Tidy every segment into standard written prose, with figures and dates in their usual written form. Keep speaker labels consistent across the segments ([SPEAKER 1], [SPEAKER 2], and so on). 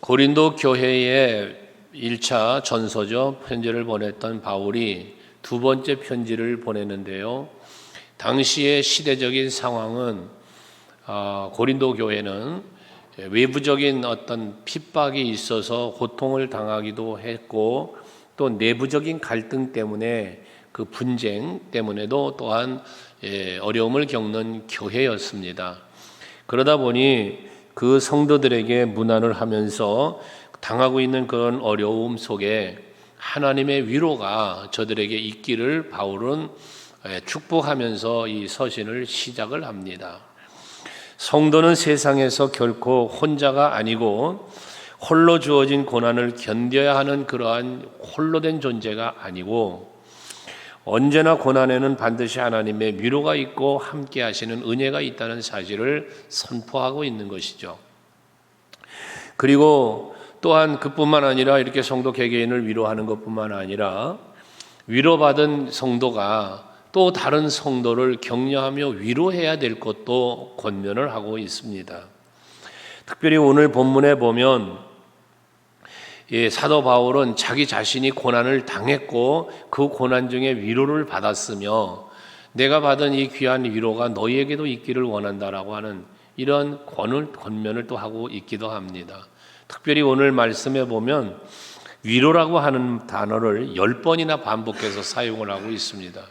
[SPEAKER 1] 고린도 교회에 1차 전서죠. 편지를 보냈던 바울이 두 번째 편지를 보냈는데요. 당시의 시대적인 상황은 고린도 교회는 외부적인 어떤 핍박이 있어서 고통을 당하기도 했고, 또 내부적인 갈등 때문에 그 분쟁 때문에도 또한 어려움을 겪는 교회였습니다. 그러다 보니 그 성도들에게 문안을 하면서 당하고 있는 그런 어려움 속에 하나님의 위로가 저들에게 있기를 바울은 축복하면서 이 서신을 시작을 합니다. 성도는 세상에서 결코 혼자가 아니고 홀로 주어진 고난을 견뎌야 하는 그러한 홀로 된 존재가 아니고, 언제나 고난에는 반드시 하나님의 위로가 있고 함께 하시는 은혜가 있다는 사실을 선포하고 있는 것이죠. 그리고 또한 그뿐만 아니라 이렇게 성도 개개인을 위로하는 것뿐만 아니라 위로받은 성도가 또 다른 성도를 격려하며 위로해야 될 것도 권면을 하고 있습니다. 특별히 오늘 본문에 보면 사도 바울은 자기 자신이 고난을 당했고 그 고난 중에 위로를 받았으며 내가 받은 이 귀한 위로가 너희에게도 있기를 원한다라고 하는 이런 권면을 또 하고 있기도 합니다. 특별히 오늘 말씀에 보면 위로라고 하는 단어를 10번이나 반복해서 사용을 하고 있습니다.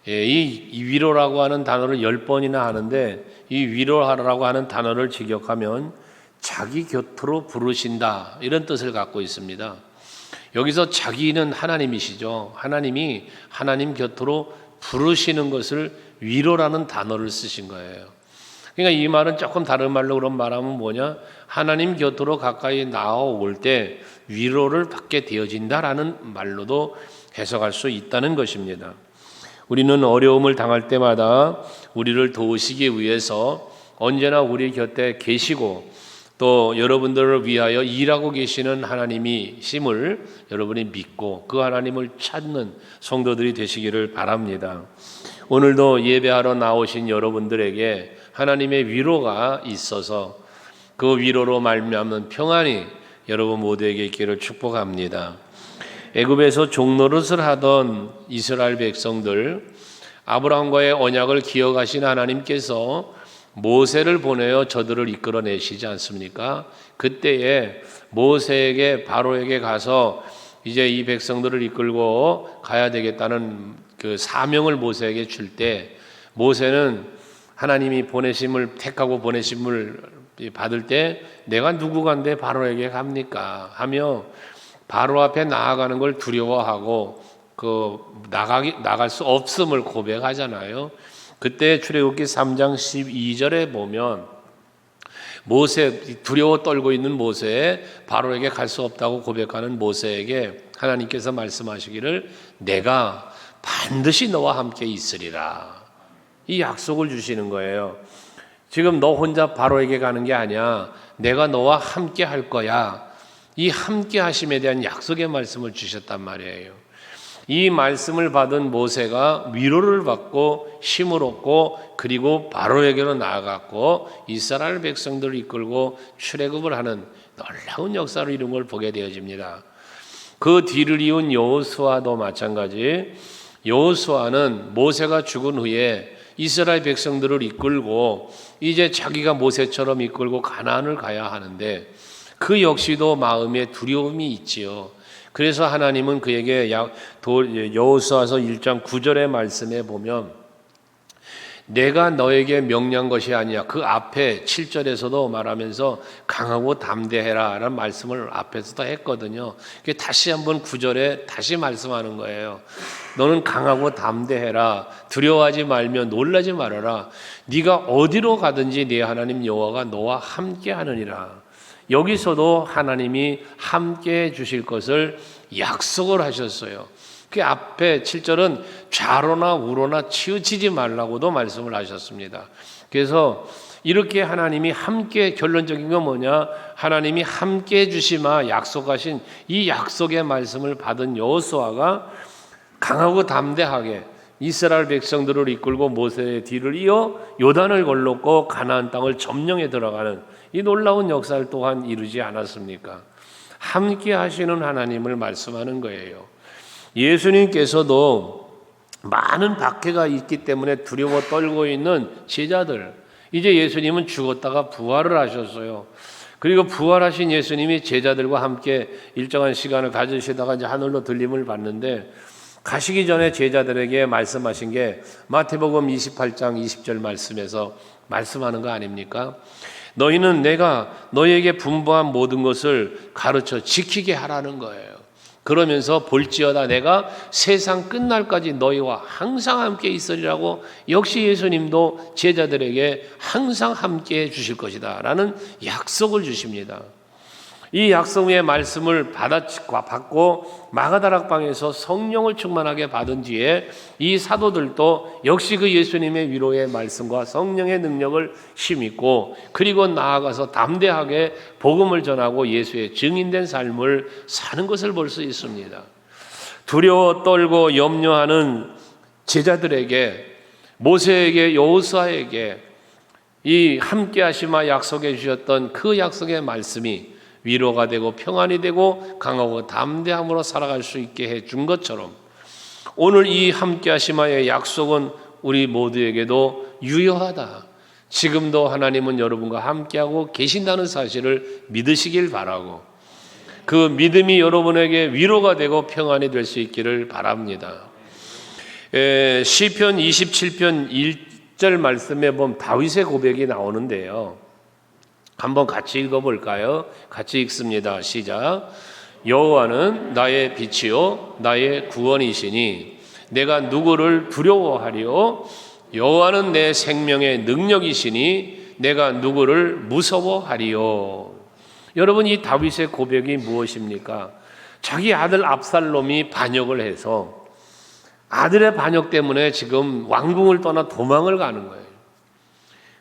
[SPEAKER 1] 이 위로라고 하는 단어를 10번이나 하는데, 이 위로하라고 하는 단어를 직역하면 자기 곁으로 부르신다, 이런 뜻을 갖고 있습니다. 여기서 자기는 하나님이시죠. 하나님이 하나님 곁으로 부르시는 것을 위로라는 단어를 쓰신 거예요. 그러니까 이 말은 조금 다른 말로 그런 말하면 뭐냐, 하나님 곁으로 가까이 나아올 때 위로를 받게 되어진다라는 말로도 해석할 수 있다는 것입니다. 우리는 어려움을 당할 때마다 우리를 도우시기 위해서 언제나 우리 곁에 계시고 또 여러분들을 위하여 일하고 계시는 하나님이심을 여러분이 믿고 그 하나님을 찾는 성도들이 되시기를 바랍니다. 오늘도 예배하러 나오신 여러분들에게 하나님의 위로가 있어서 그 위로로 말미암는 평안이 여러분 모두에게 있기를 축복합니다. 애굽에서 종노릇을 하던 이스라엘 백성들, 아브라함과의 언약을 기억하신 하나님께서 모세를 보내어 저들을 이끌어내시지 않습니까? 그때에 모세에게 바로에게 가서 이제 이 백성들을 이끌고 가야 되겠다는 그 사명을 모세에게 줄 때, 모세는 하나님이 택하고 보내심을 받을 때 내가 누구간데 바로에게 갑니까? 하며 바로 앞에 나아가는 걸 두려워하고 나갈 수 없음을 고백하잖아요. 그때 출애굽기 3장 12절에 보면 두려워 떨고 있는 모세, 바로에게 갈 수 없다고 고백하는 모세에게 하나님께서 말씀하시기를 내가 반드시 너와 함께 있으리라, 이 약속을 주시는 거예요. 지금 너 혼자 바로에게 가는 게 아니야. 내가 너와 함께 할 거야. 이 함께 하심에 대한 약속의 말씀을 주셨단 말이에요. 이 말씀을 받은 모세가 위로를 받고 힘을 얻고 그리고 바로에게로 나아갔고 이스라엘 백성들을 이끌고 출애굽을 하는 놀라운 역사를 이룬 걸 보게 되어집니다. 그 뒤를 이은 여호수아도 마찬가지. 여호수아는 모세가 죽은 후에 이스라엘 백성들을 이끌고 이제 자기가 모세처럼 이끌고 가나안을 가야 하는데 그 역시도 마음에 두려움이 있지요. 그래서 하나님은 그에게 여호수아서 1장 9절의 말씀에 보면 내가 너에게 명령한 것이 아니야. 그 앞에 7절에서도 말하면서 강하고 담대해라 라는 말씀을 앞에서도 했거든요. 다시 한번 9절에 다시 말씀하는 거예요. 너는 강하고 담대해라. 두려워하지 말며 놀라지 말아라. 네가 어디로 가든지 네 하나님 여호와가 너와 함께 하느니라. 여기서도 하나님이 함께 해 주실 것을 약속을 하셨어요. 그 앞에 7절은 좌로나 우로나 치우치지 말라고도 말씀을 하셨습니다. 그래서 이렇게 하나님이 함께, 결론적인 건 뭐냐? 하나님이 함께 해 주시마 약속하신 이 약속의 말씀을 받은 여호수아가 강하고 담대하게 이스라엘 백성들을 이끌고 모세의 뒤를 이어 요단을 건넜고 가나안 땅을 점령해 들어가는 이 놀라운 역사를 또한 이루지 않았습니까? 함께 하시는 하나님을 말씀하는 거예요. 예수님께서도 많은 박해가 있기 때문에 두려워 떨고 있는 제자들, 이제 예수님은 죽었다가 부활을 하셨어요. 그리고 부활하신 예수님이 제자들과 함께 일정한 시간을 가지시다가 이제 하늘로 들림을 받는데, 가시기 전에 제자들에게 말씀하신 게 마태복음 28장 20절 말씀에서 말씀하는 거 아닙니까? 너희는 내가 너희에게 분부한 모든 것을 가르쳐 지키게 하라는 거예요. 그러면서 볼지어다 내가 세상 끝날까지 너희와 항상 함께 있으리라고, 역시 예수님도 제자들에게 항상 함께 해 주실 것이다 라는 약속을 주십니다. 이 약속의 말씀을 받고 마가다락방에서 성령을 충만하게 받은 뒤에 이 사도들도 역시 그 예수님의 위로의 말씀과 성령의 능력을 힘입고, 그리고 나아가서 담대하게 복음을 전하고 예수의 증인된 삶을 사는 것을 볼 수 있습니다. 두려워 떨고 염려하는 제자들에게, 모세에게, 여호수아에게 이 함께 하시마 약속해 주셨던 그 약속의 말씀이 위로가 되고 평안이 되고 강하고 담대함으로 살아갈 수 있게 해준 것처럼, 오늘 이 함께 하시마의 약속은 우리 모두에게도 유효하다. 지금도 하나님은 여러분과 함께하고 계신다는 사실을 믿으시길 바라고, 그 믿음이 여러분에게 위로가 되고 평안이 될 수 있기를 바랍니다. 시편 27편 1절 말씀에 보면 다윗의 고백이 나오는데요, 한번 같이 읽어볼까요? 같이 읽습니다. 시작. 여호와는 나의 빛이요 나의 구원이시니 내가 누구를 두려워하리요? 여호와는 내 생명의 능력이시니 내가 누구를 무서워하리요? 여러분, 이 다윗의 고백이 무엇입니까? 자기 아들 압살롬이 반역을 해서 아들의 반역 때문에 지금 왕궁을 떠나 도망을 가는 거예요.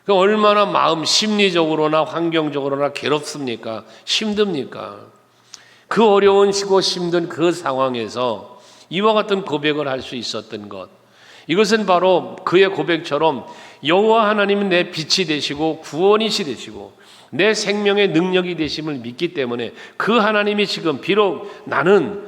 [SPEAKER 1] 얼마나 마음 심리적으로나 환경적으로나 괴롭습니까? 힘듭니까? 그 어려운 시고 힘든 그 상황에서 이와 같은 고백을 할 수 있었던 것, 이것은 바로 그의 고백처럼 여호와 하나님은 내 빛이 되시고 구원이시 되시고 내 생명의 능력이 되심을 믿기 때문에, 그 하나님이 지금 비록 나는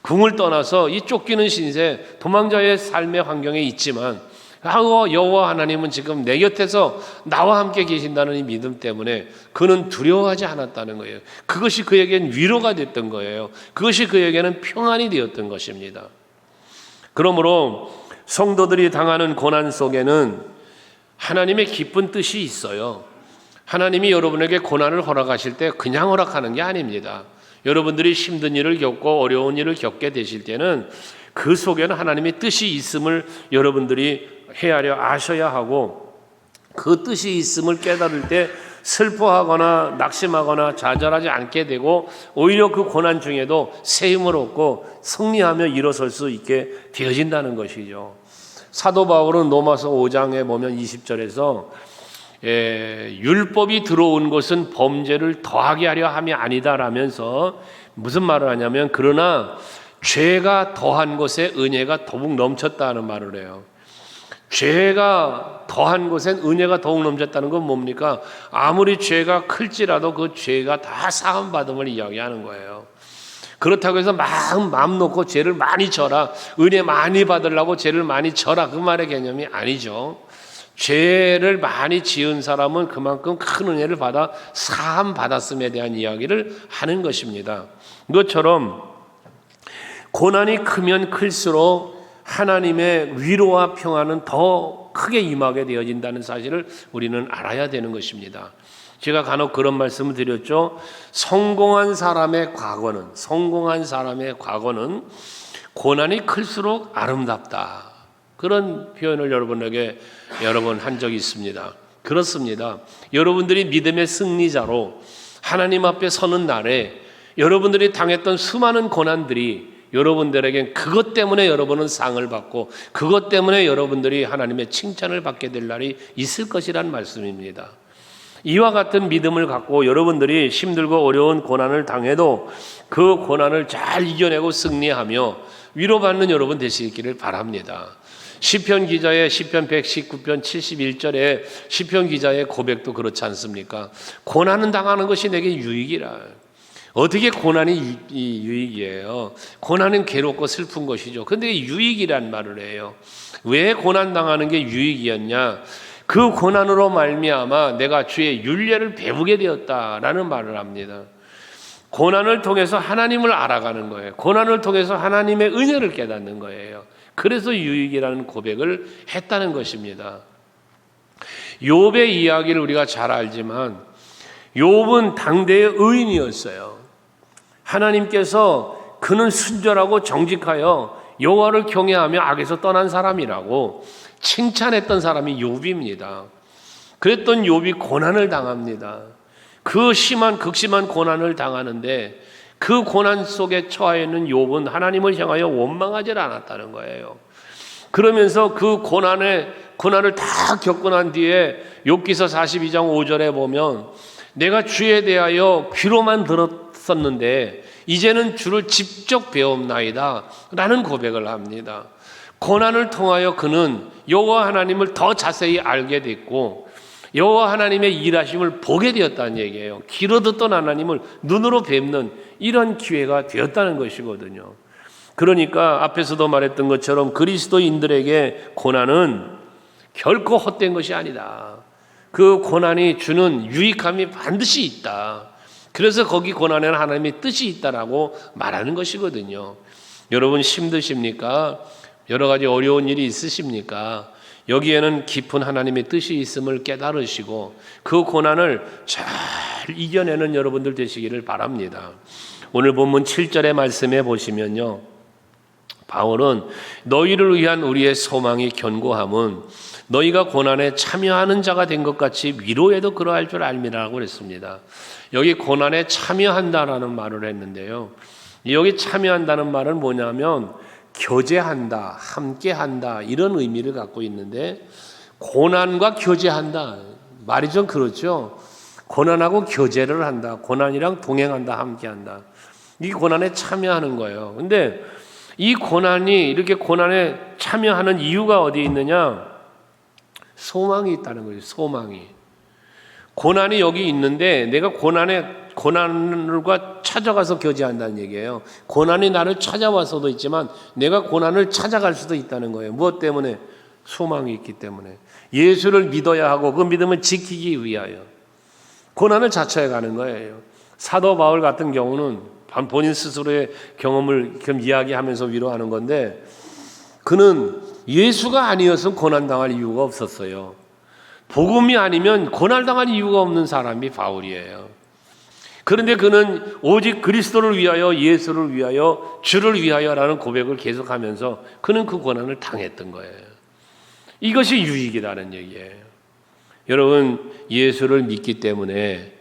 [SPEAKER 1] 궁을 떠나서 이 쫓기는 신세 도망자의 삶의 환경에 있지만 여호와 하나님은 지금 내 곁에서 나와 함께 계신다는 이 믿음 때문에 그는 두려워하지 않았다는 거예요. 그것이 그에겐 위로가 됐던 거예요. 그것이 그에게는 평안이 되었던 것입니다. 그러므로 성도들이 당하는 고난 속에는 하나님의 기쁜 뜻이 있어요. 하나님이 여러분에게 고난을 허락하실 때 그냥 허락하는 게 아닙니다. 여러분들이 힘든 일을 겪고 어려운 일을 겪게 되실 때는 그 속에는 하나님의 뜻이 있음을 여러분들이 헤아려 아셔야 하고, 그 뜻이 있음을 깨달을 때 슬퍼하거나 낙심하거나 좌절하지 않게 되고, 오히려 그 고난 중에도 새 힘을 얻고 승리하며 일어설 수 있게 되어진다는 것이죠. 사도 바울은 로마서 5장에 보면 20절에서 율법이 들어온 것은 범죄를 더하게 하려 함이 아니다라면서 무슨 말을 하냐면, 그러나 죄가 더한 것에 은혜가 더욱 넘쳤다는 말을 해요. 죄가 더한 곳엔 은혜가 더욱 넘쳤다는 건 뭡니까? 아무리 죄가 클지라도 그 죄가 다 사함받음을 이야기하는 거예요. 그렇다고 해서 마음 놓고 죄를 많이 져라, 은혜 많이 받으려고 죄를 많이 져라, 그 말의 개념이 아니죠. 죄를 많이 지은 사람은 그만큼 큰 은혜를 받아 사함 받았음에 대한 이야기를 하는 것입니다. 이것처럼 고난이 크면 클수록 하나님의 위로와 평안은 더 크게 임하게 되어진다는 사실을 우리는 알아야 되는 것입니다. 제가 간혹 그런 말씀을 드렸죠. 성공한 사람의 과거는 고난이 클수록 아름답다. 그런 표현을 여러분에게 여러 번 한 적이 있습니다. 그렇습니다. 여러분들이 믿음의 승리자로 하나님 앞에 서는 날에 여러분들이 당했던 수많은 고난들이 여러분들에겐 그것 때문에 여러분은 상을 받고 그것 때문에 여러분들이 하나님의 칭찬을 받게 될 날이 있을 것이란 말씀입니다. 이와 같은 믿음을 갖고 여러분들이 힘들고 어려운 고난을 당해도 그 고난을 잘 이겨내고 승리하며 위로받는 여러분 되시기를 바랍니다. 시편 기자의 시편 119편 71절에 시편 기자의 고백도 그렇지 않습니까? 고난은 당하는 것이 내게 유익이라. 어떻게 고난이 유익이에요? 고난은 괴롭고 슬픈 것이죠. 근데 유익이란 말을 해요. 왜 고난 당하는 게 유익이었냐? 그 고난으로 말미암아 내가 주의 윤례를 배우게 되었다라는 말을 합니다. 고난을 통해서 하나님을 알아가는 거예요. 고난을 통해서 하나님의 은혜를 깨닫는 거예요. 그래서 유익이라는 고백을 했다는 것입니다. 욥의 이야기를 우리가 잘 알지만 욥은 당대의 의인이었어요. 하나님께서 그는 순전하고 정직하여 여호와를 경외하며 악에서 떠난 사람이라고 칭찬했던 사람이 욥입니다. 그랬던 욥이 고난을 당합니다. 그 극심한 고난을 당하는데 그 고난 속에 처해 있는 욥은 하나님을 향하여 원망하지 않았다는 거예요. 그러면서 그 고난을 다 겪고 난 뒤에 욥기서 42장 5절에 보면 내가 주에 대하여 귀로만 들었었는데 이제는 주를 직접 배웠나이다 라는 고백을 합니다. 고난을 통하여 그는 여호와 하나님을 더 자세히 알게 됐고 여호와 하나님의 일하심을 보게 되었다는 얘기예요. 귀로 듣던 하나님을 눈으로 뵙는 이런 기회가 되었다는 것이거든요. 그러니까 앞에서도 말했던 것처럼 그리스도인들에게 고난은 결코 헛된 것이 아니다. 그 고난이 주는 유익함이 반드시 있다. 그래서 거기 고난에는 하나님의 뜻이 있다라고 말하는 것이거든요. 여러분 힘드십니까? 여러 가지 어려운 일이 있으십니까? 여기에는 깊은 하나님의 뜻이 있음을 깨달으시고 그 고난을 잘 이겨내는 여러분들 되시기를 바랍니다. 오늘 본문 7절의 말씀에 보시면요, 바울은 너희를 위한 우리의 소망이 견고함은 너희가 고난에 참여하는 자가 된 것 같이 위로에도 그러할 줄 알미라고 그랬습니다. 여기 고난에 참여한다라는 말을 했는데요, 여기 참여한다는 말은 뭐냐면 교제한다, 함께한다 이런 의미를 갖고 있는데 고난과 교제한다 말이 좀 그렇죠. 고난하고 교제를 한다, 고난이랑 동행한다, 함께한다. 이 고난에 참여하는 거예요. 근데 이 고난이 이렇게 고난에 참여하는 이유가 어디에 있느냐? 소망이 있다는 거예요. 소망이. 고난이 여기 있는데 내가 고난과 찾아가서 교제한다는 얘기예요. 고난이 나를 찾아와서도 있지만 내가 고난을 찾아갈 수도 있다는 거예요. 무엇 때문에? 소망이 있기 때문에. 예수를 믿어야 하고 그 믿음을 지키기 위하여 고난을 자처해 가는 거예요. 사도 바울 같은 경우는 본인 스스로의 경험을 이야기하면서 위로하는 건데 그는 예수가 아니었으면 고난당할 이유가 없었어요. 복음이 아니면 고난당할 이유가 없는 사람이 바울이에요. 그런데 그는 오직 그리스도를 위하여, 예수를 위하여, 주를 위하여라는 고백을 계속하면서 그는 그 고난을 당했던 거예요. 이것이 유익이라는 얘기예요. 여러분, 예수를 믿기 때문에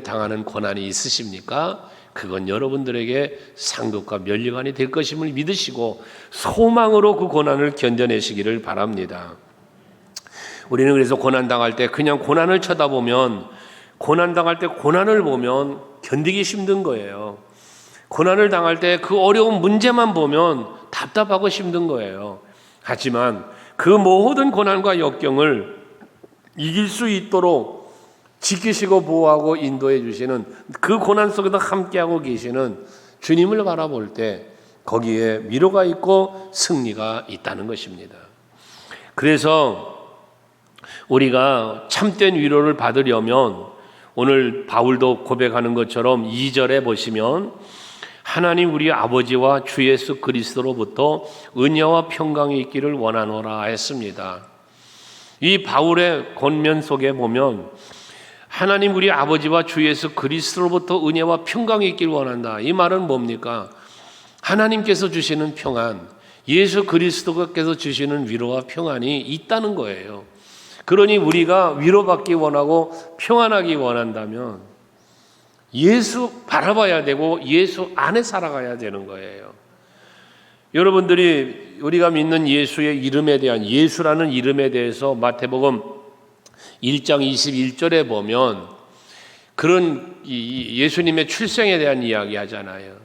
[SPEAKER 1] 당하는 고난이 있으십니까? 그건 여러분들에게 상급과 면류관이 될 것임을 믿으시고 소망으로 그 고난을 견뎌내시기를 바랍니다. 우리는 그래서 고난당할 때 그냥 고난을 쳐다보면, 고난당할 때 고난을 보면 견디기 힘든 거예요. 고난을 당할 때 그 어려운 문제만 보면 답답하고 힘든 거예요. 하지만 그 모든 고난과 역경을 이길 수 있도록 지키시고 보호하고 인도해 주시는, 그 고난 속에도 함께하고 계시는 주님을 바라볼 때 거기에 위로가 있고 승리가 있다는 것입니다. 그래서 우리가 참된 위로를 받으려면 오늘 바울도 고백하는 것처럼 2절에 보시면 하나님 우리 아버지와 주 예수 그리스도로부터 은혜와 평강이 있기를 원하노라 했습니다. 이 바울의 권면 속에 보면 하나님 우리 아버지와 주 예수 그리스도로부터 은혜와 평강이 있기를 원한다. 이 말은 뭡니까? 하나님께서 주시는 평안, 예수 그리스도께서 주시는 위로와 평안이 있다는 거예요. 그러니 우리가 위로받기 원하고 평안하기 원한다면 예수 바라봐야 되고 예수 안에 살아가야 되는 거예요. 여러분들이 우리가 믿는 예수의 이름에 대한, 예수라는 이름에 대해서 마태복음 1장 21절에 보면 그런 예수님의 출생에 대한 이야기 하잖아요.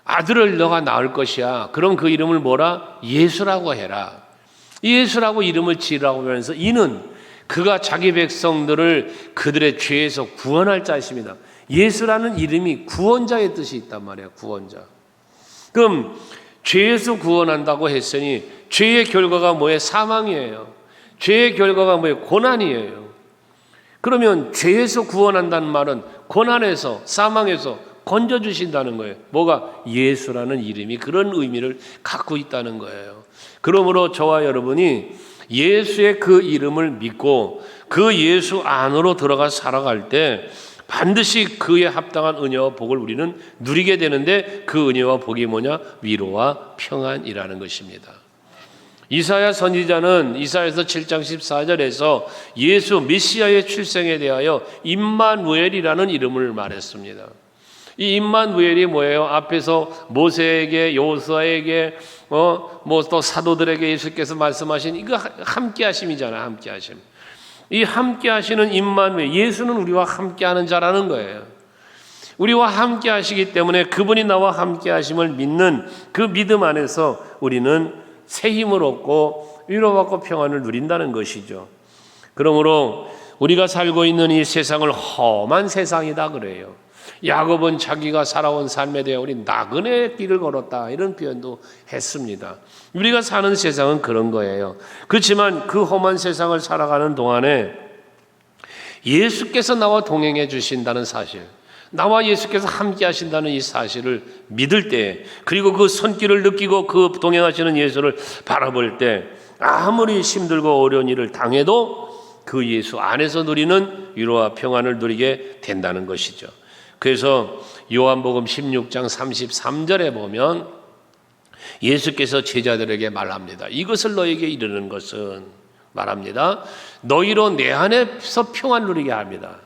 [SPEAKER 1] 아들을 너가 낳을 것이야. 그럼 그 이름을 뭐라? 예수라고 해라. 예수라고 이름을 지으라고 하면서 이는 그가 자기 백성들을 그들의 죄에서 구원할 자이십니다. 예수라는 이름이 구원자의 뜻이 있단 말이야. 구원자. 그럼 죄에서 구원한다고 했으니 죄의 결과가 뭐예요? 사망이에요. 죄의 결과가 뭐예요? 고난이에요. 그러면 죄에서 구원한다는 말은 고난에서 사망에서 건져주신다는 거예요. 뭐가? 예수라는 이름이 그런 의미를 갖고 있다는 거예요. 그러므로 저와 여러분이 예수의 그 이름을 믿고 그 예수 안으로 들어가 살아갈 때 반드시 그에 합당한 은혜와 복을 우리는 누리게 되는데 그 은혜와 복이 뭐냐? 위로와 평안이라는 것입니다. 이사야 선지자는 이사야서 7장 14절에서 예수 메시아의 출생에 대하여 임마누엘이라는 이름을 말했습니다. 이 임마누엘이 뭐예요? 앞에서 모세에게 여호수아에게 뭐 또 사도들에게 예수께서 말씀하신 이거 함께하심이잖아요. 함께하심. 이 함께하시는 임마누엘, 예수는 우리와 함께하는 자라는 거예요. 우리와 함께하시기 때문에 그분이 나와 함께하심을 믿는 그 믿음 안에서 우리는 새 힘을 얻고 위로받고 평안을 누린다는 것이죠. 그러므로 우리가 살고 있는 이 세상을 험한 세상이다 그래요. 야곱은 자기가 살아온 삶에 대해 우리 나그네 길을 걸었다 이런 표현도 했습니다. 우리가 사는 세상은 그런 거예요. 그렇지만 그 험한 세상을 살아가는 동안에 예수께서 나와 동행해 주신다는 사실, 나와 예수께서 함께 하신다는 이 사실을 믿을 때, 그리고 그 손길을 느끼고 그 동행하시는 예수를 바라볼 때 아무리 힘들고 어려운 일을 당해도 그 예수 안에서 누리는 위로와 평안을 누리게 된다는 것이죠. 그래서 요한복음 16장 33절에 보면 예수께서 제자들에게 말합니다. 이것을 너에게 이르는 것은 말합니다. 너희로 내 안에서 평안 누리게 합니다.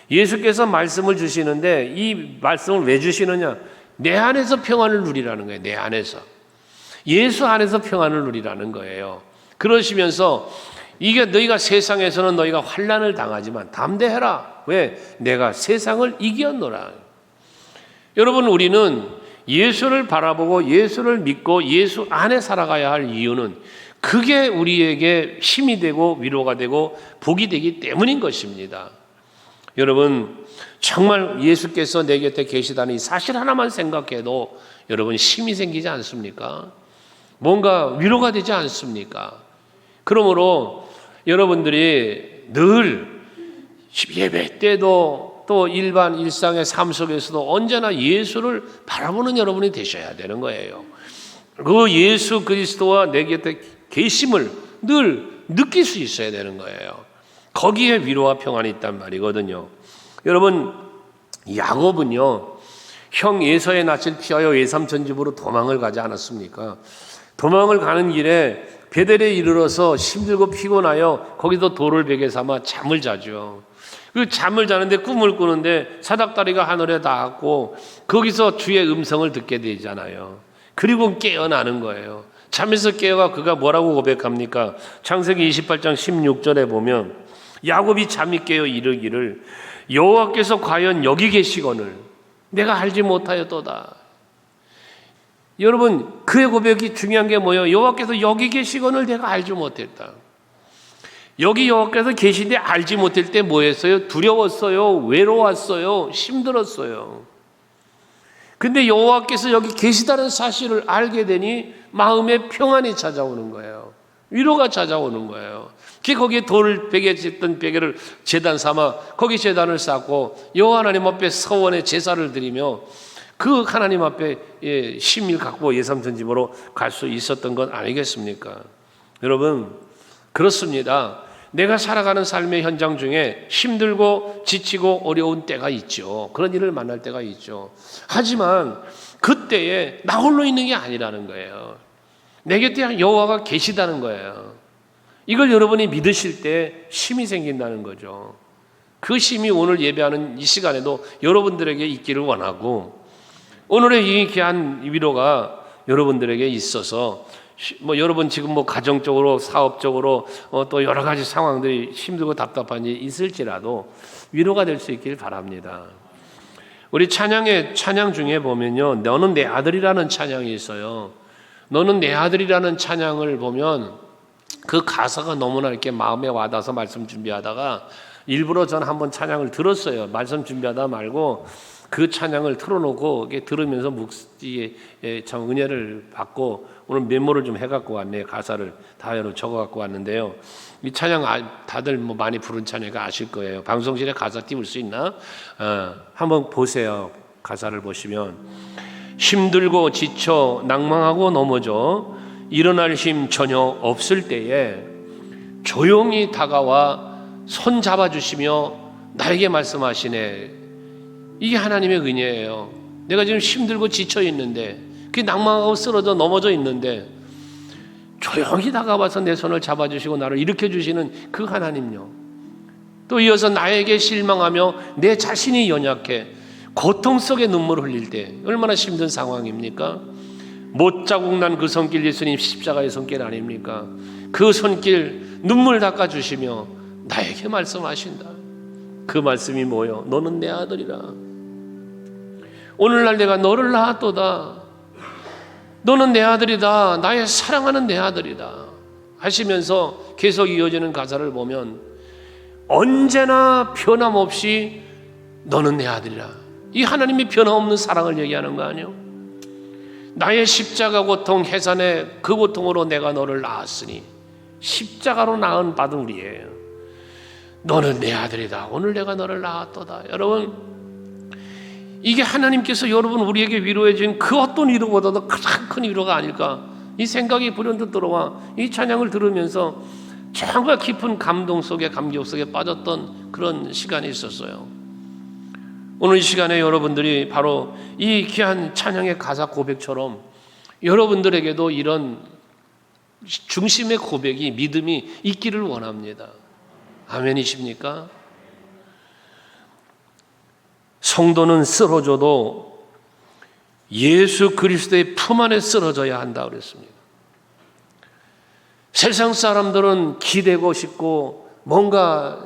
[SPEAKER 1] 예수께서 말씀을 주시는데 이 말씀을 왜 주시느냐? 내 안에서 평안을 누리라는 거예요. 내 안에서. 예수 안에서 평안을 누리라는 거예요. 그러시면서 이게 너희가 세상에서는 너희가 환난을 당하지만 담대해라. 왜? 내가 세상을 이겼노라. 여러분, 우리는 예수를 바라보고 예수를 믿고 예수 안에 살아가야 할 이유는 그게 우리에게 힘이 되고 위로가 되고 복이 되기 때문인 것입니다. 여러분, 정말 예수께서 내 곁에 계시다는 이 사실 하나만 생각해도 여러분 힘이 생기지 않습니까? 뭔가 위로가 되지 않습니까? 그러므로 여러분들이 늘 예배 때도 또 일반 일상의 삶 속에서도 언제나 예수를 바라보는 여러분이 되셔야 되는 거예요. 그 예수 그리스도와 내 곁에 계심을 늘 느낄 수 있어야 되는 거예요. 거기에 위로와 평안이 있단 말이거든요. 여러분, 야곱은요, 형 에서의 낯을 피하여 외삼촌 집으로 도망을 가지 않았습니까? 도망을 가는 길에 베델에 이르러서 힘들고 피곤하여 거기서 돌을 베개 삼아 잠을 자죠. 그 잠을 자는데 꿈을 꾸는데 사닥다리가 하늘에 닿았고 거기서 주의 음성을 듣게 되잖아요. 그리고 깨어나는 거예요. 잠에서 깨어가 그가 뭐라고 고백합니까? 창세기 28장 16절에 보면 야곱이 잠이 깨어 이르기를 여호와께서 과연 여기 계시거늘 내가 알지 못하였도다. 여러분, 그의 고백이 중요한 게 뭐예요? 여호와께서 여기 계시거늘 내가 알지 못했다. 여기 여호와께서 계신데 알지 못할 때 뭐 했어요? 두려웠어요. 외로웠어요. 힘들었어요. 근데 여호와께서 여기 계시다는 사실을 알게 되니 마음에 평안이 찾아오는 거예요. 위로가 찾아오는 거예요. 거기에 돌을 베개 짓던 베개를 제단 삼아 거기 제단을 쌓고 여호와 하나님 앞에 서원의 제사를 드리며 그 하나님 앞에 힘을 갖고 예삼촌 집으로 갈 수 있었던 건 아니겠습니까? 여러분, 그렇습니다. 내가 살아가는 삶의 현장 중에 힘들고 지치고 어려운 때가 있죠. 그런 일을 만날 때가 있죠. 하지만 그때에 나 홀로 있는 게 아니라는 거예요. 내 곁에 여호와가 계시다는 거예요. 이걸 여러분이 믿으실 때 힘이 생긴다는 거죠. 그 힘이 오늘 예배하는 이 시간에도 여러분들에게 있기를 원하고 오늘의 이 귀한 위로가 여러분들에게 있어서 여러분 지금 가정적으로 사업적으로 또 여러 가지 상황들이 힘들고 답답한 일이 있을지라도 위로가 될 수 있길 바랍니다. 우리 찬양 중에 보면요, 너는 내 아들이라는 찬양이 있어요. 너는 내 아들이라는 찬양을 보면 그 가사가 너무나 이렇게 마음에 와닿아서 말씀 준비하다가 일부러 전 한번 찬양을 들었어요. 말씀 준비하다 말고 그 찬양을 틀어놓고 들으면서 참 은혜를 받고 오늘 메모를 좀 해갖고 왔네요. 가사를 다이어로 적어갖고 왔는데요. 이 찬양 다들 뭐 많이 부른 찬양이니까 아실 거예요. 방송실에 가사 띄울 수 있나? 한번 보세요. 가사를 보시면 힘들고 지쳐 낭망하고 넘어져 일어날 힘 전혀 없을 때에 조용히 다가와 손 잡아주시며 나에게 말씀하시네. 이게 하나님의 은혜예요. 내가 지금 힘들고 지쳐 있는데, 그게 낭망하고 쓰러져 넘어져 있는데 조용히 다가와서 내 손을 잡아주시고 나를 일으켜 주시는 그 하나님요. 또 이어서 나에게 실망하며 내 자신이 연약해 고통 속에 눈물을 흘릴 때 얼마나 힘든 상황입니까? 못 자국 난 그 손길, 예수님 십자가의 손길 아닙니까? 그 손길 눈물 닦아주시며 나에게 말씀하신다. 그 말씀이 뭐요? 너는 내 아들이라. 오늘날 내가 너를 낳았도다. 너는 내 아들이다. 나의 사랑하는 내 아들이다. 하시면서 계속 이어지는 가사를 보면 언제나 변함없이 너는 내 아들이라. 이 하나님이 변함없는 사랑을 얘기하는 거 아니에요? 나의 십자가 고통 해산의 그 고통으로 내가 너를 낳았으니 십자가로 낳은 받은 우리예요. 너는 내 아들이다. 오늘 내가 너를 낳았도다. 여러분, 이게 하나님께서 여러분 우리에게 위로해 준 그 어떤 위로보다도 가장 큰 위로가 아닐까, 이 생각이 불현듯 들어와 이 찬양을 들으면서 정말 깊은 감동 속에, 감격 속에 빠졌던 그런 시간이 있었어요. 오늘 이 시간에 여러분들이 바로 이 귀한 찬양의 가사 고백처럼 여러분들에게도 이런 중심의 고백이, 믿음이 있기를 원합니다. 아멘이십니까? 성도는 쓰러져도 예수 그리스도의 품 안에 쓰러져야 한다 그랬습니다. 세상 사람들은 기대고 싶고 뭔가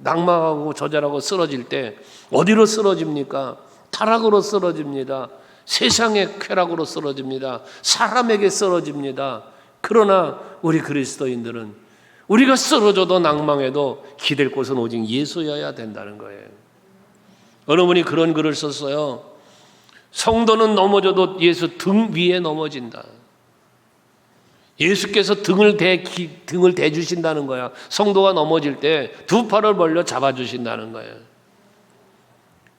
[SPEAKER 1] 낭망하고 저절하고 쓰러질 때 어디로 쓰러집니까? 타락으로 쓰러집니다. 세상의 쾌락으로 쓰러집니다. 사람에게 쓰러집니다. 그러나 우리 그리스도인들은 우리가 쓰러져도 낭망해도 기댈 곳은 오직 예수여야 된다는 거예요. 어느 분이 그런 글을 썼어요. 성도는 넘어져도 예수 등 위에 넘어진다. 예수께서 등을 대주신다는 거야. 성도가 넘어질 때 두 팔을 벌려 잡아주신다는 거예요.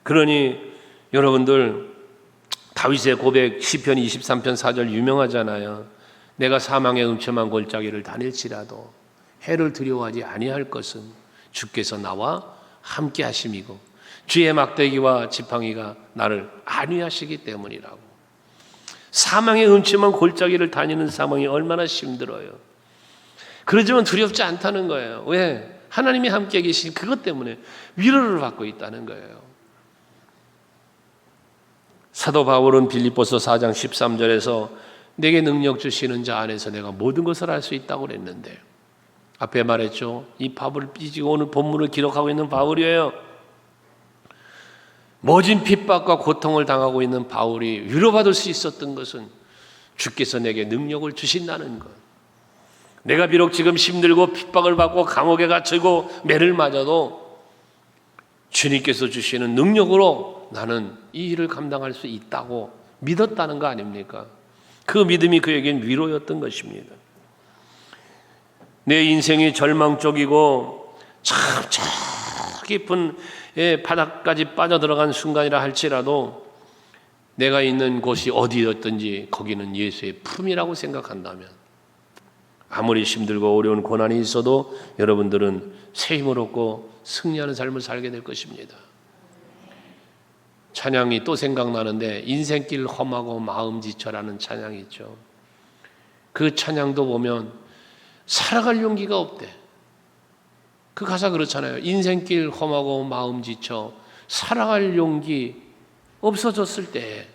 [SPEAKER 1] 그러니 여러분들, 다윗의 고백 시편 23편 4절 유명하잖아요. 내가 사망의 음침한 골짜기를 다닐지라도 해를 두려워하지 아니할 것은 주께서 나와 함께 하심이고 주의 막대기와 지팡이가 나를 안위하시기 때문이라고. 사망의 음침한 골짜기를 다니는 사망이 얼마나 힘들어요. 그러지만 두렵지 않다는 거예요. 왜? 하나님이 함께 계신 그것 때문에 위로를 받고 있다는 거예요. 사도 바울은 빌립보서 4장 13절에서 내게 능력 주시는 자 안에서 내가 모든 것을 할 수 있다고 그랬는데, 앞에 말했죠. 이 바울을 삐지고 오늘 본문을 기록하고 있는 바울이에요. 모진 핍박과 고통을 당하고 있는 바울이 위로받을 수 있었던 것은 주께서 내게 능력을 주신다는 것. 내가 비록 지금 힘들고 핍박을 받고 감옥에 갇히고 매를 맞아도 주님께서 주시는 능력으로 나는 이 일을 감당할 수 있다고 믿었다는 거 아닙니까? 그 믿음이 그에겐 위로였던 것입니다. 내 인생이 절망적이고 참 깊은 바닥까지 빠져들어간 순간이라 할지라도 내가 있는 곳이 어디였든지 거기는 예수의 품이라고 생각한다면 아무리 힘들고 어려운 고난이 있어도 여러분들은 새 힘을 얻고 승리하는 삶을 살게 될 것입니다. 찬양이 또 생각나는데 인생길 험하고 마음 지쳐라는 찬양이 있죠. 그 찬양도 보면 살아갈 용기가 없대. 그 가사 그렇잖아요. 인생길 험하고 마음 지쳐 살아갈 용기 없어졌을 때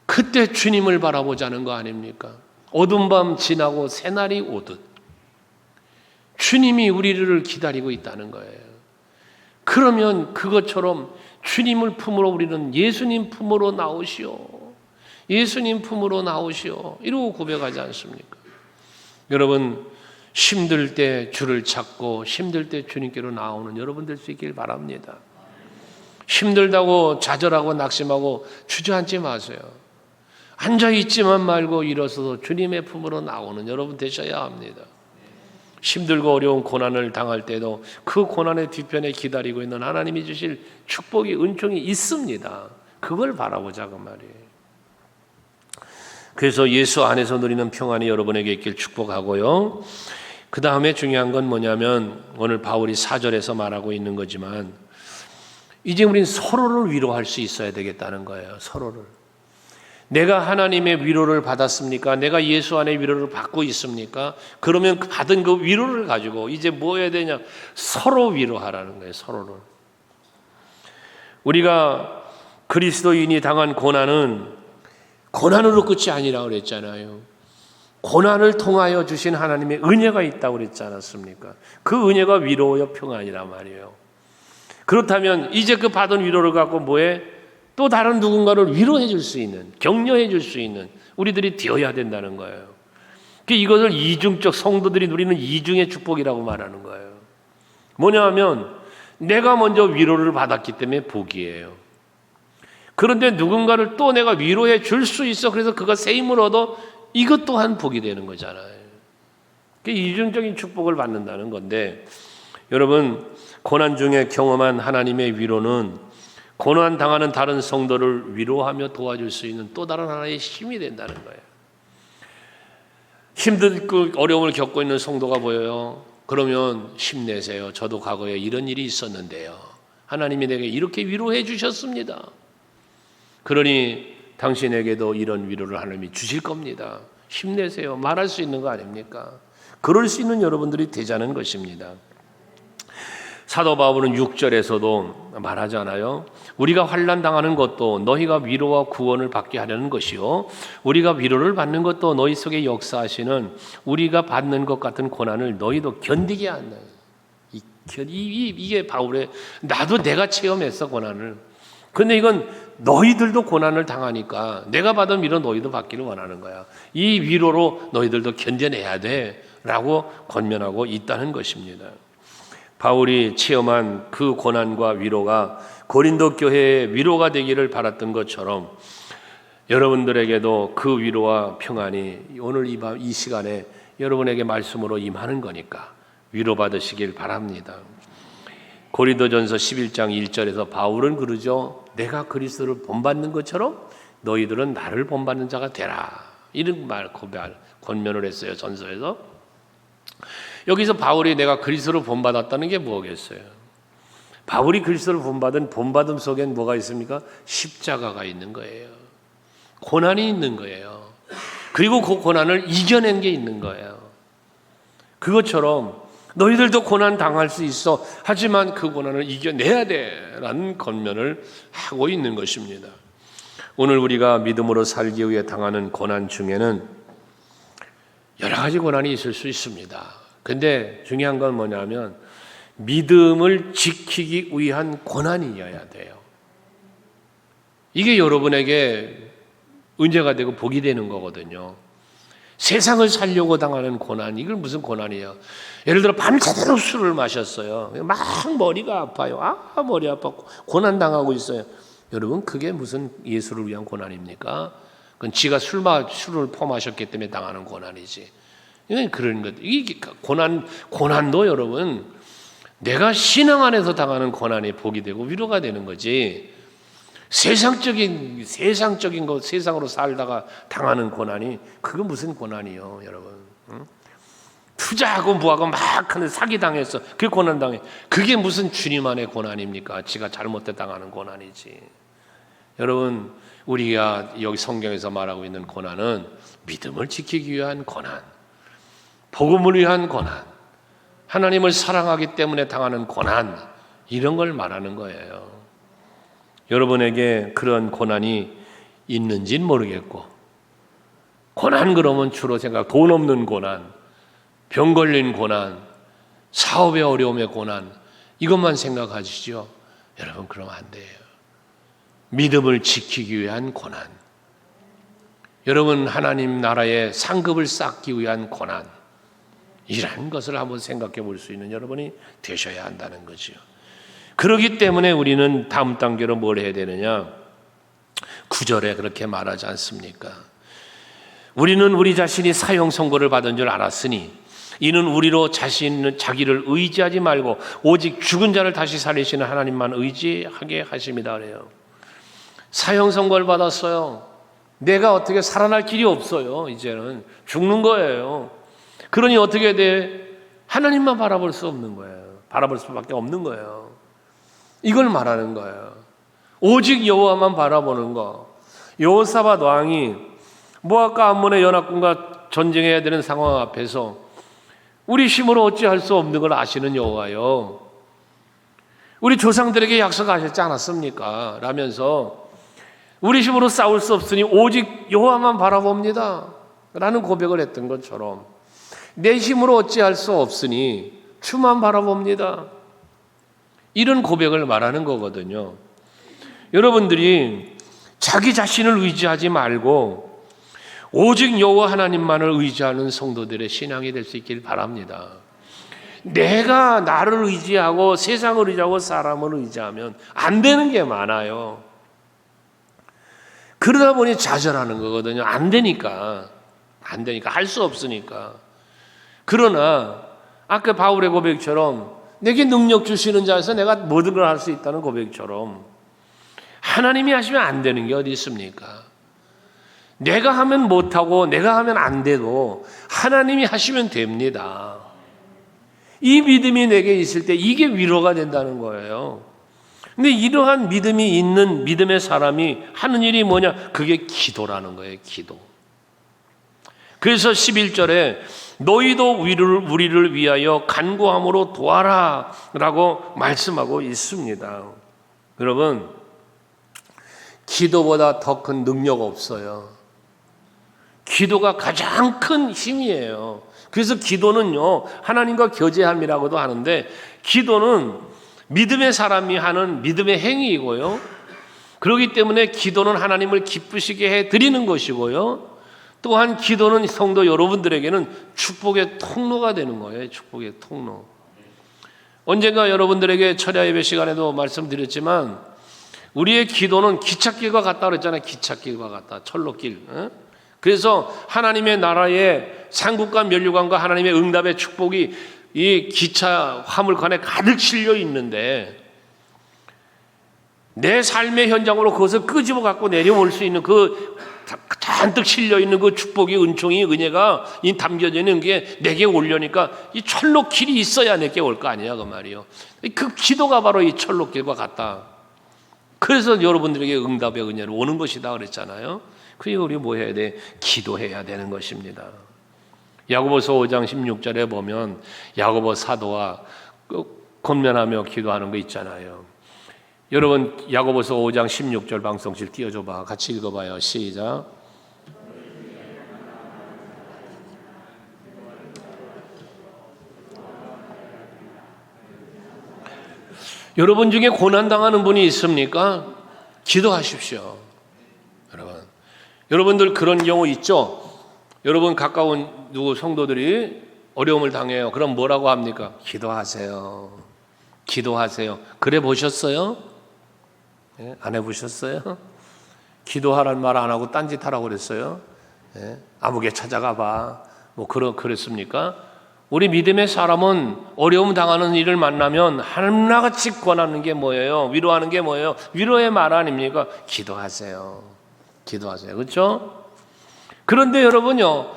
[SPEAKER 1] 그때 주님을 바라보자는 거 아닙니까? 어두운 밤 지나고 새날이 오듯 주님이 우리를 기다리고 있다는 거예요. 그러면 그것처럼 주님을 품으로 우리는 예수님 품으로 나오시오. 예수님 품으로 나오시오. 이러고 고백하지 않습니까? 여러분, 힘들 때 주를 찾고 힘들 때 주님께로 나오는 여러분 될 수 있길 바랍니다. 힘들다고 좌절하고 낙심하고 주저앉지 마세요. 앉아있지만 말고 일어서서 주님의 품으로 나오는 여러분 되셔야 합니다. 힘들고 어려운 고난을 당할 때도 그 고난의 뒤편에 기다리고 있는 하나님이 주실 축복이 은총이 있습니다. 그걸 바라보자고 말이에요. 그래서 예수 안에서 누리는 평안이 여러분에게 있길 축복하고요. 그 다음에 중요한 건 뭐냐면 오늘 바울이 4절에서 말하고 있는 거지만 이제 우린 서로를 위로할 수 있어야 되겠다는 거예요. 서로를. 내가 하나님의 위로를 받았습니까? 내가 예수 안에 위로를 받고 있습니까? 그러면 받은 그 위로를 가지고 이제 뭐 해야 되냐? 서로 위로하라는 거예요. 서로를. 우리가 그리스도인이 당한 고난은 고난으로 끝이 아니라고 그랬잖아요. 고난을 통하여 주신 하나님의 은혜가 있다고 그랬지 않았습니까? 그 은혜가 위로요 평안이란 말이에요. 그렇다면 이제 그 받은 위로를 갖고 뭐해? 또 다른 누군가를 위로해 줄 수 있는, 격려해 줄 수 있는 우리들이 되어야 된다는 거예요. 이것을 이중적 성도들이 누리는 이중의 축복이라고 말하는 거예요. 뭐냐 하면 내가 먼저 위로를 받았기 때문에 복이에요. 그런데 누군가를 또 내가 위로해 줄 수 있어. 그래서 그가 세임을 얻어 이것 또한 복이 되는 거잖아요. 이중적인 축복을 받는다는 건데 여러분 고난 중에 경험한 하나님의 위로는 고난 당하는 다른 성도를 위로하며 도와줄 수 있는 또 다른 하나의 힘이 된다는 거예요. 힘든 어려움을 겪고 있는 성도가 보여요. 그러면 힘내세요. 저도 과거에 이런 일이 있었는데요. 하나님이 내게 이렇게 위로해 주셨습니다. 그러니 당신에게도 이런 위로를 하나님이 주실 겁니다. 힘내세요. 말할 수 있는 거 아닙니까? 그럴 수 있는 여러분들이 되자는 것입니다. 사도 바울은 6절에서도 말하잖아요. 우리가 환난 당하는 것도 너희가 위로와 구원을 받게 하려는 것이요 우리가 위로를 받는 것도 너희 속에 역사하시는 우리가 받는 것 같은 고난을 너희도 견디게 한다. 이게 바울의 나도 내가 체험했어 고난을. 근데 이건 너희들도 고난을 당하니까 내가 받은 위로 너희도 받기를 원하는 거야. 이 위로로 너희들도 견뎌내야 돼라고 권면하고 있다는 것입니다. 바울이 체험한 그 고난과 위로가 고린도 교회의 위로가 되기를 바랐던 것처럼 여러분들에게도 그 위로와 평안이 오늘 이 시간에 여러분에게 말씀으로 임하는 거니까 위로받으시길 바랍니다. 고린도전서 11장 1절에서 바울은 그러죠. 내가 그리스도를 본받는 것처럼 너희들은 나를 본받는 자가 되라. 이런 권면을 했어요. 전서에서. 여기서 바울이 내가 그리스도를 본받았다는 게 뭐겠어요? 바울이 그리스도를 본받은 본받음 속엔 뭐가 있습니까? 십자가가 있는 거예요. 고난이 있는 거예요. 그리고 그 고난을 이겨낸 게 있는 거예요. 그것처럼 너희들도 고난 당할 수 있어. 하지만 그 고난을 이겨내야 돼라는 권면을 하고 있는 것입니다. 오늘 우리가 믿음으로 살기 위해 당하는 고난 중에는 여러 가지 고난이 있을 수 있습니다. 근데 중요한 건 뭐냐면 믿음을 지키기 위한 고난이어야 돼요. 이게 여러분에게 은혜가 되고 복이 되는 거거든요. 세상을 살려고 당하는 고난, 이걸 무슨 고난이에요? 예를 들어 밤새도록 술을 마셨어요. 막 머리가 아파요. 머리 아팠고 고난 당하고 있어요. 여러분 그게 무슨 예수를 위한 고난입니까? 그건 지가 술을 퍼마셨기 때문에 당하는 고난이지. 이건 그런 것. 이게 고난도 여러분 내가 신앙 안에서 당하는 고난이 복이 되고 위로가 되는 거지. 세상적인 것, 세상으로 살다가 당하는 고난이 그건 무슨 고난이요, 여러분? 응? 투자하고 뭐하고 막 하는 사기 당했어. 그게 고난 당해. 그게 무슨 주님 안의 고난입니까? 지가 잘못돼 당하는 고난이지. 여러분, 우리가 여기 성경에서 말하고 있는 고난은 믿음을 지키기 위한 고난, 복음을 위한 고난, 하나님을 사랑하기 때문에 당하는 고난, 이런 걸 말하는 거예요. 여러분에게 그런 고난이 있는지는 모르겠고, 고난 그러면 주로 돈 없는 고난, 병 걸린 고난, 사업의 어려움의 고난, 이것만 생각하시죠. 여러분 그러면 안 돼요. 믿음을 지키기 위한 고난, 여러분 하나님 나라의 상급을 쌓기 위한 고난, 이런 것을 한번 생각해 볼 수 있는 여러분이 되셔야 한다는 거죠. 그렇기 때문에 우리는 다음 단계로 뭘 해야 되느냐? 9절에 그렇게 말하지 않습니까? 우리는 우리 자신이 사형 선고를 받은 줄 알았으니 이는 우리로 자기를 의지하지 말고 오직 죽은 자를 다시 살리시는 하나님만 의지하게 하심이다 그래요. 사형 선고를 받았어요. 내가 어떻게 살아날 길이 없어요. 이제는 죽는 거예요. 그러니 어떻게 돼? 하나님만 바라볼 수 없는 거예요. 바라볼 수밖에 없는 거예요. 이걸 말하는 거예요. 오직 여호와만 바라보는 거. 여호사밧 왕이 모압과 암몬의 연합군과 전쟁해야 되는 상황 앞에서 우리 힘으로 어찌할 수 없는 걸 아시는 여호와요, 우리 조상들에게 약속하셨지 않았습니까? 라면서 우리 힘으로 싸울 수 없으니 오직 여호와만 바라봅니다 라는 고백을 했던 것처럼 내 힘으로 어찌할 수 없으니 주만 바라봅니다, 이런 고백을 말하는 거거든요. 여러분들이 자기 자신을 의지하지 말고 오직 여호와 하나님만을 의지하는 성도들의 신앙이 될 수 있길 바랍니다. 내가 나를 의지하고 세상을 의지하고 사람을 의지하면 안 되는 게 많아요. 그러다 보니 좌절하는 거거든요. 안 되니까 할 수 없으니까. 그러나 아까 바울의 고백처럼 내게 능력 주시는 자에서 내가 모든 걸 할 수 있다는 고백처럼 하나님이 하시면 안 되는 게 어디 있습니까? 내가 하면 못하고 내가 하면 안 돼도 하나님이 하시면 됩니다. 이 믿음이 내게 있을 때 이게 위로가 된다는 거예요. 근데 이러한 믿음이 있는 믿음의 사람이 하는 일이 뭐냐? 그게 기도라는 거예요. 기도. 그래서 11절에 너희도 우리를 위하여 간구함으로 도와라 라고 말씀하고 있습니다. 여러분, 기도보다 더 큰 능력 없어요. 기도가 가장 큰 힘이에요. 그래서 기도는요, 하나님과 교제함이라고도 하는데, 기도는 믿음의 사람이 하는 믿음의 행위이고요. 그렇기 때문에 기도는 하나님을 기쁘시게 해드리는 것이고요. 또한 기도는 성도 여러분들에게는 축복의 통로가 되는 거예요. 축복의 통로. 언젠가 여러분들에게 철야 예배 시간에도 말씀드렸지만 우리의 기도는 기찻길과 같다 그랬잖아요. 기찻길과 같다. 철로길. 그래서 하나님의 나라의 상국과 면류관과 하나님의 응답의 축복이 이 기차 화물칸에 가득 실려 있는데 내 삶의 현장으로 그것을 끄집어 갖고 내려올 수 있는 그 잔뜩 실려 있는 그 축복이, 은총이, 은혜가 담겨져 있는 게 내게 오려니까 이 철로길이 있어야 내게 올 거 아니야, 그 말이요. 그 기도가 바로 이 철로길과 같다. 그래서 여러분들에게 응답의 은혜로 오는 것이다 그랬잖아요. 그게 우리 뭐 해야 돼? 기도해야 되는 것입니다. 야고보서 5장 16절에 보면 야고보 사도와 권면하며 기도하는 거 있잖아요. 여러분 야고보서 5장 16절 방송실 띄워줘봐. 같이 읽어봐요. 시작. 여러분 중에 고난당하는 분이 있습니까? 기도하십시오. 여러분들 그런 경우 있죠? 여러분 가까운 누구 성도들이 어려움을 당해요. 그럼 뭐라고 합니까? 기도하세요. 기도하세요. 그래 보셨어요? 예? 안 해보셨어요? 기도하라는 말 안 하고 딴짓하라고 그랬어요? 예? 아무개 찾아가 봐. 뭐 그랬습니까? 우리 믿음의 사람은 어려움 당하는 일을 만나면 하나같이 권하는 게 뭐예요? 위로하는 게 뭐예요? 위로의 말 아닙니까? 기도하세요. 기도하세요. 그렇죠? 그런데 여러분요,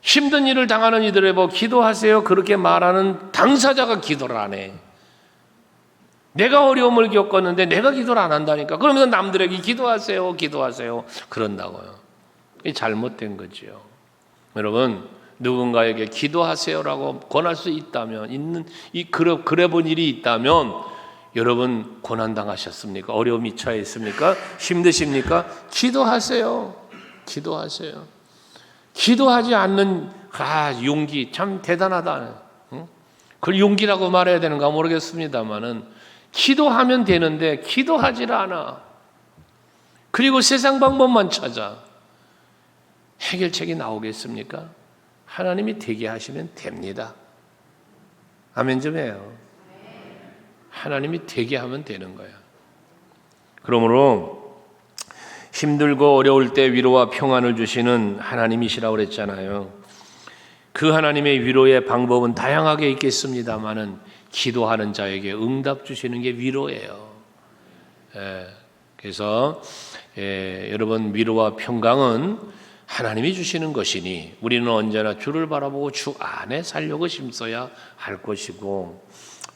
[SPEAKER 1] 힘든 일을 당하는 이들에 보고 기도하세요 그렇게 말하는 당사자가 기도를 안 해. 내가 어려움을 겪었는데 내가 기도를 안 한다니까. 그러면서 남들에게 기도하세요 기도하세요 그런다고요. 이게 잘못된 거지요. 여러분, 누군가에게 기도하세요라고 권할 수 있다면, 그래 본 일이 있다면, 여러분 고난 당하셨습니까? 어려움이 처해 있습니까? 힘드십니까? 기도하세요. 기도하세요. 기도하지 않는 용기 참 대단하다. 그걸 용기라고 말해야 되는가 모르겠습니다만은 기도하면 되는데 기도하지를 않아. 그리고 세상 방법만 찾아 해결책이 나오겠습니까? 하나님이 되게 하시면 됩니다. 아멘 좀 해요. 하나님이 되게 하면 되는 거야. 그러므로 힘들고 어려울 때 위로와 평안을 주시는 하나님이시라고 그랬잖아요. 그 하나님의 위로의 방법은 다양하게 있겠습니다마는 기도하는 자에게 응답 주시는 게 위로예요. 그래서 여러분, 위로와 평강은 하나님이 주시는 것이니 우리는 언제나 주를 바라보고 주 안에 살려고 힘써야 할 것이고,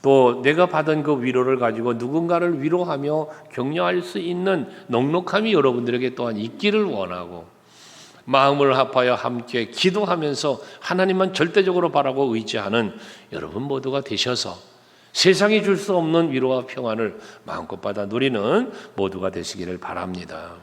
[SPEAKER 1] 또 내가 받은 그 위로를 가지고 누군가를 위로하며 격려할 수 있는 넉넉함이 여러분들에게 또한 있기를 원하고, 마음을 합하여 함께 기도하면서 하나님만 절대적으로 바라고 의지하는 여러분 모두가 되셔서 세상이 줄 수 없는 위로와 평안을 마음껏 받아 누리는 모두가 되시기를 바랍니다.